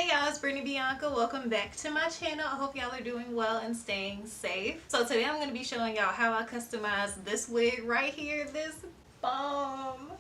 Hey y'all, it's Brittany, Bianca. Welcome back to my channel. I hope y'all are doing well and staying safe. So today I'm going to be showing y'all how I customize this wig right here, this bomb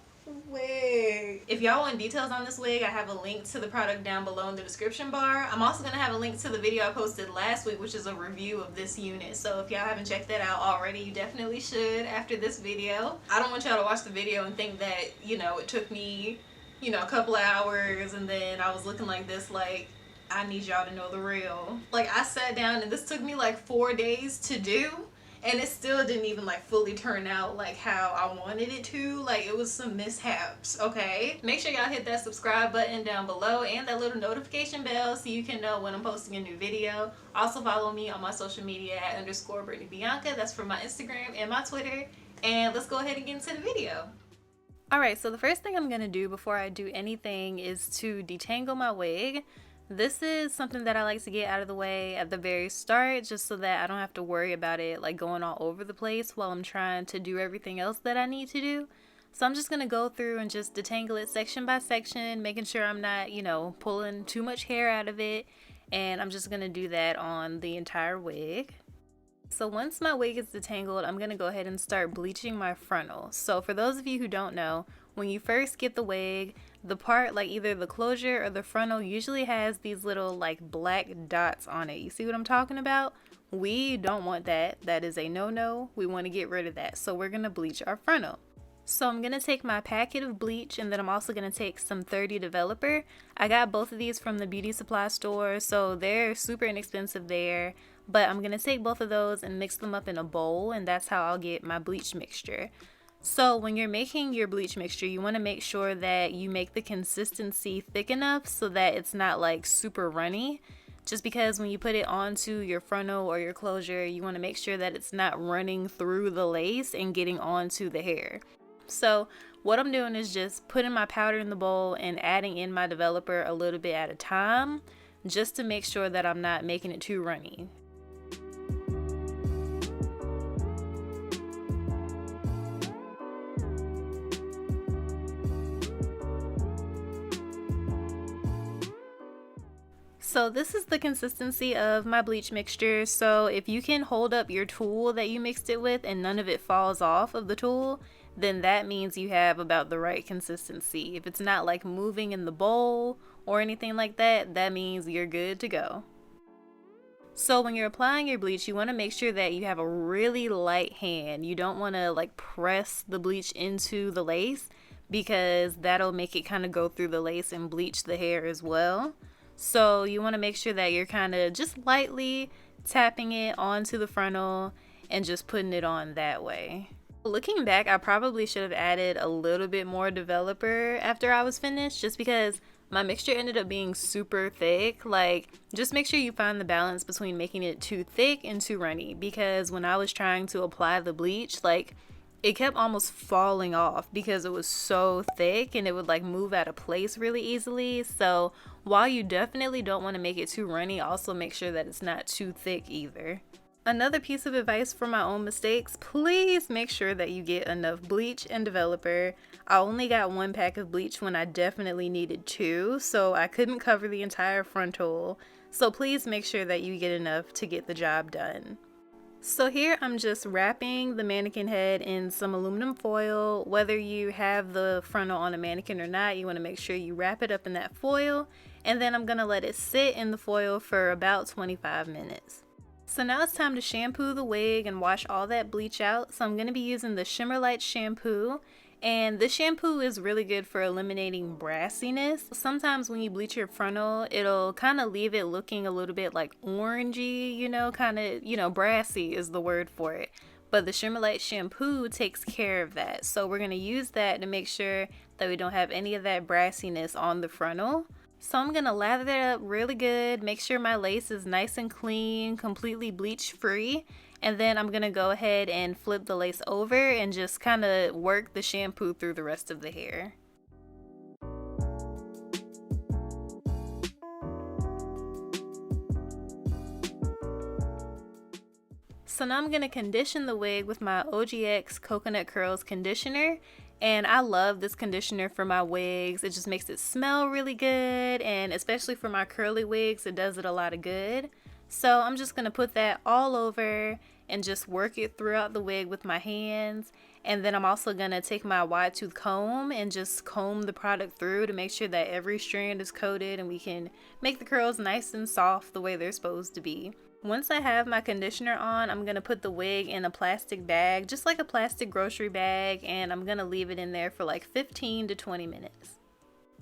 wig. If y'all want details on this wig, I have a link to the product down below in the description bar. I'm also going to have a link to the video I posted last week, which is a review of this unit. So if y'all haven't checked that out already, you definitely should after this video. I don't want y'all to watch the video and think that, it took me a couple of hours and then I was looking like this. Like, I need y'all to know the real. Like, I sat down and this took me like 4 days to do, and it still didn't even like fully turn out like how I wanted it to. Like, it was some mishaps, okay? Make sure y'all hit that subscribe button down below and that little notification bell so you can know when I'm posting a new video. Also follow me on my social media at _Brittany Bianca. That's for my Instagram and my Twitter. And let's go ahead and get into the video. Alright, so the first thing I'm going to do before I do anything is to detangle my wig. This is something that I like to get out of the way at the very start, just so that I don't have to worry about it like going all over the place while I'm trying to do everything else that I need to do. So I'm just going to go through and just detangle it section by section, making sure I'm not, pulling too much hair out of it. And I'm just going to do that on the entire wig. So once my wig is detangled, I'm going to go ahead and start bleaching my frontal. So for those of you who don't know, when you first get the wig, the part like either the closure or the frontal usually has these little like black dots on it. You see what I'm talking about? We don't want that. That is a no-no. We want to get rid of that. So we're going to bleach our frontal. So I'm going to take my packet of bleach, and then I'm also going to take some 30 developer. I got both of these from the beauty supply store, so they're super inexpensive there. But I'm going to take both of those and mix them up in a bowl, and that's how I'll get my bleach mixture. So when you're making your bleach mixture, you want to make sure that you make the consistency thick enough so that it's not like super runny. Just because when you put it onto your frontal or your closure, you want to make sure that it's not running through the lace and getting onto the hair. So what I'm doing is just putting my powder in the bowl and adding in my developer a little bit at a time, just to make sure that I'm not making it too runny. So this is the consistency of my bleach mixture. So if you can hold up your tool that you mixed it with and none of it falls off of the tool, then that means you have about the right consistency. If it's not like moving in the bowl or anything like that, that means you're good to go. So when you're applying your bleach, you want to make sure that you have a really light hand. You don't want to like press the bleach into the lace, because that'll make it kind of go through the lace and bleach the hair as well. So you want to make sure that you're kind of just lightly tapping it onto the frontal and just putting it on that way. Looking back, I probably should have added a little bit more developer after I was finished, just because my mixture ended up being super thick. Like, just make sure you find the balance between making it too thick and too runny, because when I was trying to apply the bleach, like, it kept almost falling off because it was so thick and it would like move out of place really easily. So while you definitely don't want to make it too runny, also make sure that it's not too thick either. Another piece of advice for my own mistakes, please make sure that you get enough bleach and developer. I only got 1 pack of bleach when I definitely needed 2, so I couldn't cover the entire frontal. So please make sure that you get enough to get the job done. So here I'm just wrapping the mannequin head in some aluminum foil. Whether you have the frontal on a mannequin or not, you want to make sure you wrap it up in that foil, and then I'm going to let it sit in the foil for about 25 minutes. So now it's time to shampoo the wig and wash all that bleach out. So I'm going to be using the Shimmer Light shampoo. And this shampoo is really good for eliminating brassiness. Sometimes when you bleach your frontal, it'll kind of leave it looking a little bit like orangey, kind of, brassy is the word for it. But the Shimmer Light shampoo takes care of that. So we're going to use that to make sure that we don't have any of that brassiness on the frontal. So I'm going to lather that up really good, make sure my lace is nice and clean, completely bleach free. And then I'm going to go ahead and flip the lace over and just kind of work the shampoo through the rest of the hair. So now I'm going to condition the wig with my OGX Coconut Curls conditioner. And I love this conditioner for my wigs. It just makes it smell really good, and especially for my curly wigs, it does it a lot of good. So I'm just going to put that all over and just work it throughout the wig with my hands. And then I'm also going to take my wide tooth comb and just comb the product through to make sure that every strand is coated and we can make the curls nice and soft the way they're supposed to be. Once I have my conditioner on, I'm going to put the wig in a plastic bag, just like a plastic grocery bag, and I'm going to leave it in there for like 15 to 20 minutes.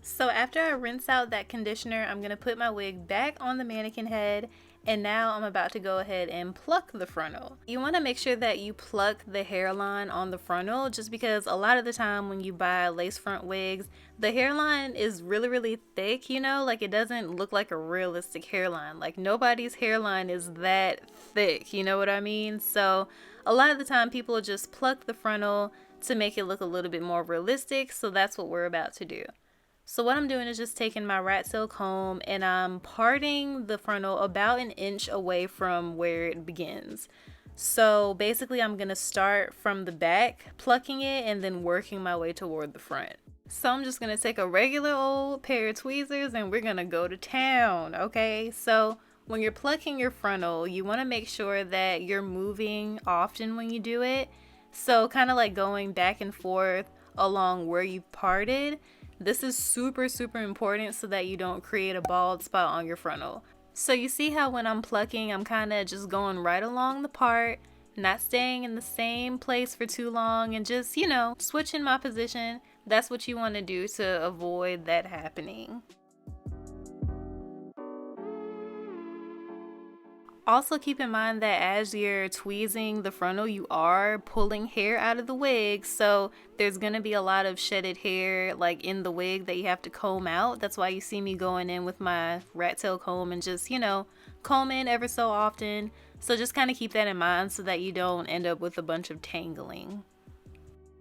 So after I rinse out that conditioner, I'm going to put my wig back on the mannequin head, and now I'm about to go ahead and pluck the frontal. You want to make sure that you pluck the hairline on the frontal, just because a lot of the time when you buy lace front wigs, the hairline is really thick, you know, like it doesn't look like a realistic hairline. Like nobody's hairline is that thick, you know what I mean? So a lot of the time people just pluck the frontal to make it look a little bit more realistic, so that's what we're about to do. So what I'm doing is just taking my rat tail comb and I'm parting the frontal about an inch away from where it begins. So basically I'm going to start from the back, plucking it, and then working my way toward the front. So I'm just going to take a regular old pair of tweezers and we're going to go to town, okay? So when you're plucking your frontal, you want to make sure that you're moving often when you do it. So kind of like going back and forth along where you parted. This is super important so that you don't create a bald spot on your frontal. So you see how when I'm plucking, I'm kind of just going right along the part, not staying in the same place for too long, and just, you know, switching my position. That's what you want to do to avoid that happening. Also keep in mind that as you're tweezing the frontal, you are pulling hair out of the wig, so there's going to be a lot of shedded hair like in the wig that you have to comb out. That's why you see me going in with my rat tail comb and just, you know, comb in ever so often. So just kind of keep that in mind so that you don't end up with a bunch of tangling.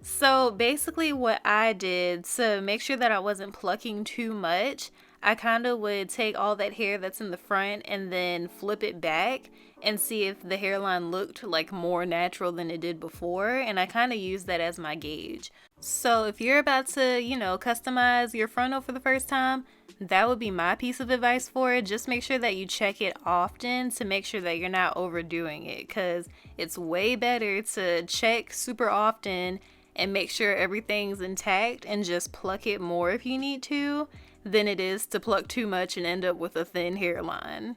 So basically what I did to make sure that I wasn't plucking too much, I kind of would take all that hair that's in the front and then flip it back and see if the hairline looked like more natural than it did before, and I kind of use that as my gauge. So if you're about to, you know, customize your frontal for the first time, that would be my piece of advice for it. Just make sure that you check it often to make sure that you're not overdoing it, because it's way better to check super often and make sure everything's intact and just pluck it more if you need to, than it is to pluck too much and end up with a thin hairline.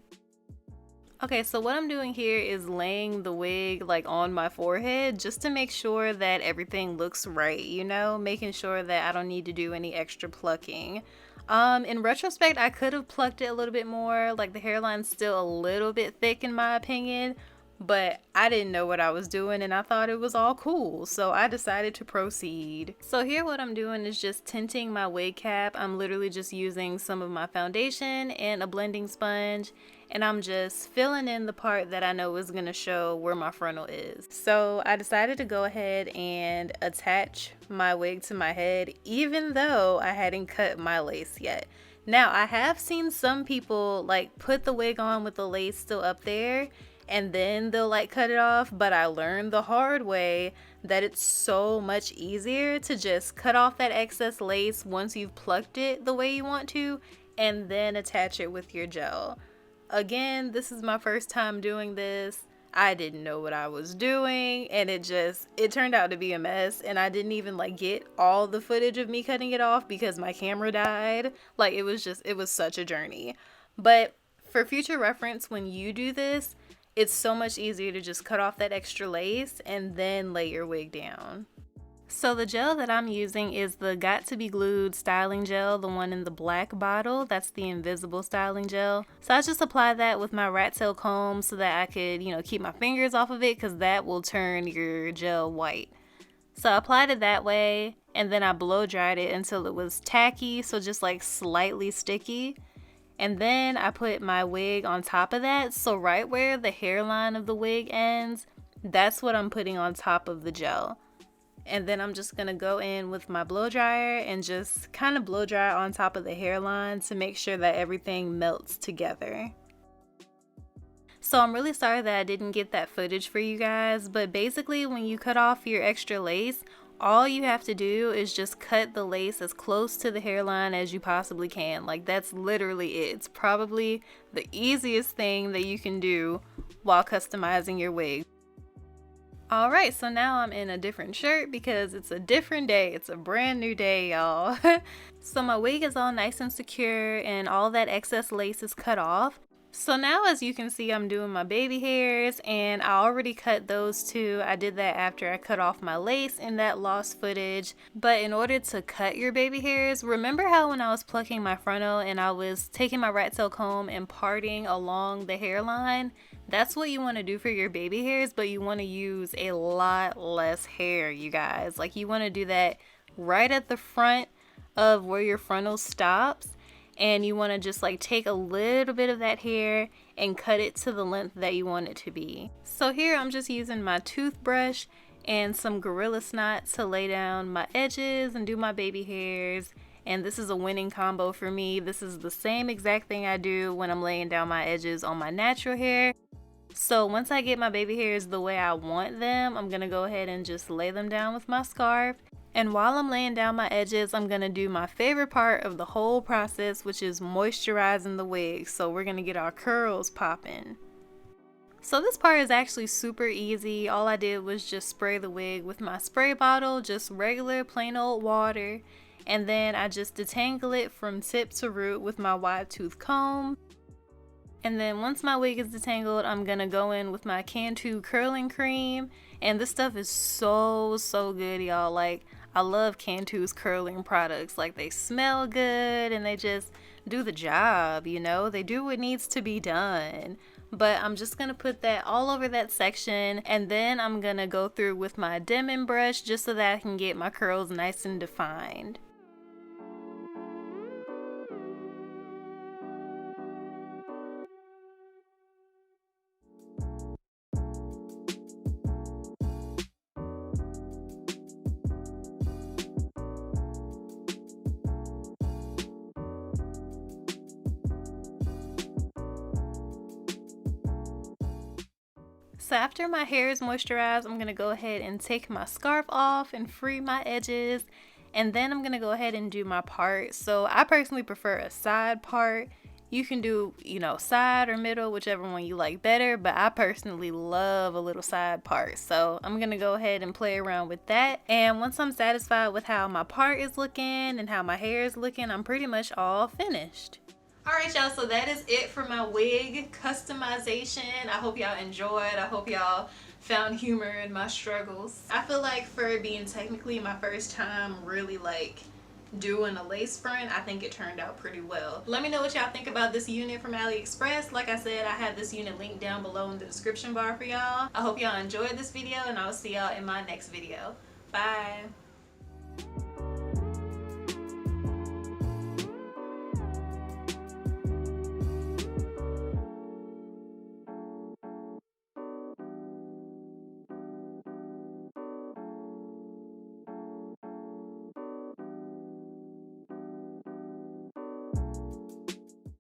Okay, so what I'm doing here is laying the wig like on my forehead just to make sure that everything looks right, you know, making sure that I don't need to do any extra plucking. In retrospect, I could have plucked it a little bit more, like the hairline's still a little bit thick in my opinion, but I didn't know what I was doing and I thought it was all cool, so I decided to proceed. So here what I'm doing is just tinting my wig cap. I'm literally just using some of my foundation and a blending sponge, and I'm just filling in the part that I know is going to show where my frontal is. So I decided to go ahead and attach my wig to my head even though I hadn't cut my lace yet. Now I have seen some people like put the wig on with the lace still up there and then they'll like cut it off, but I learned the hard way that it's so much easier to just cut off that excess lace once you've plucked it the way you want to and then attach it with your gel. Again, this is my first time doing this. I didn't know what I was doing and it turned out to be a mess, and I didn't even like get all the footage of me cutting it off because my camera died. Like it was such a journey. But for future reference, when you do this, it's so much easier to just cut off that extra lace and then lay your wig down. So the gel that I'm using is the Got to Be Glued styling gel, the one in the black bottle. That's the invisible styling gel. So I just apply that with my rat tail comb so that I could, you know, keep my fingers off of it, because that will turn your gel white. So I applied it that way and then I blow dried it until it was tacky, so just like slightly sticky. And then I put my wig on top of that, so right where the hairline of the wig ends, that's what I'm putting on top of the gel. And then I'm just gonna go in with my blow dryer and just kind of blow dry on top of the hairline to make sure that everything melts together. So I'm really sorry that I didn't get that footage for you guys, but basically when you cut off your extra lace, all you have to do is just cut the lace as close to the hairline as you possibly can. Like, that's literally it. It's probably the easiest thing that you can do while customizing your wig. Alright, so now I'm in a different shirt because it's a different day. It's a brand new day, y'all. So my wig is all nice and secure and all that excess lace is cut off. So now, as you can see, I'm doing my baby hairs, and I already cut those too. I did that after I cut off my lace in that lost footage. But in order to cut your baby hairs, remember how when I was plucking my frontal and I was taking my rat tail comb and parting along the hairline? That's what you want to do for your baby hairs, but you want to use a lot less hair, you guys. Like, you want to do that right at the front of where your frontal stops. And you want to just like take a little bit of that hair and cut it to the length that you want it to be. So here I'm just using my toothbrush and some Gorilla Snot to lay down my edges and do my baby hairs. And this is a winning combo for me. This is the same exact thing I do when I'm laying down my edges on my natural hair. So once I get my baby hairs the way I want them, I'm gonna go ahead and just lay them down with my scarf. And while I'm laying down my edges, I'm gonna do my favorite part of the whole process, which is moisturizing the wig. So we're gonna get our curls popping. So this part is actually super easy. All I did was just spray the wig with my spray bottle, just regular plain old water. And then I just detangle it from tip to root with my wide tooth comb. And then once my wig is detangled, I'm gonna go in with my Cantu curling cream. And this stuff is so good, y'all. Like, I love Cantu's curling products. Like, they smell good and they just do the job, you know? They do what needs to be done. But I'm just gonna put that all over that section, and then I'm gonna go through with my Demon brush just so that I can get my curls nice and defined. So after my hair is moisturized, I'm going to go ahead and take my scarf off and free my edges. And then I'm going to go ahead and do my part. So I personally prefer a side part. You can do, you know, side or middle, whichever one you like better. But I personally love a little side part. So I'm going to go ahead and play around with that. And once I'm satisfied with how my part is looking and how my hair is looking, I'm pretty much all finished. Alright, y'all, so that is it for my wig customization. I hope y'all enjoyed. I hope y'all found humor in my struggles. I feel like for being technically my first time really like doing a lace front, I think it turned out pretty well. Let me know what y'all think about this unit from AliExpress. Like I said, I have this unit linked down below in the description bar for y'all. I hope y'all enjoyed this video, and I'll see y'all in my next video. Bye.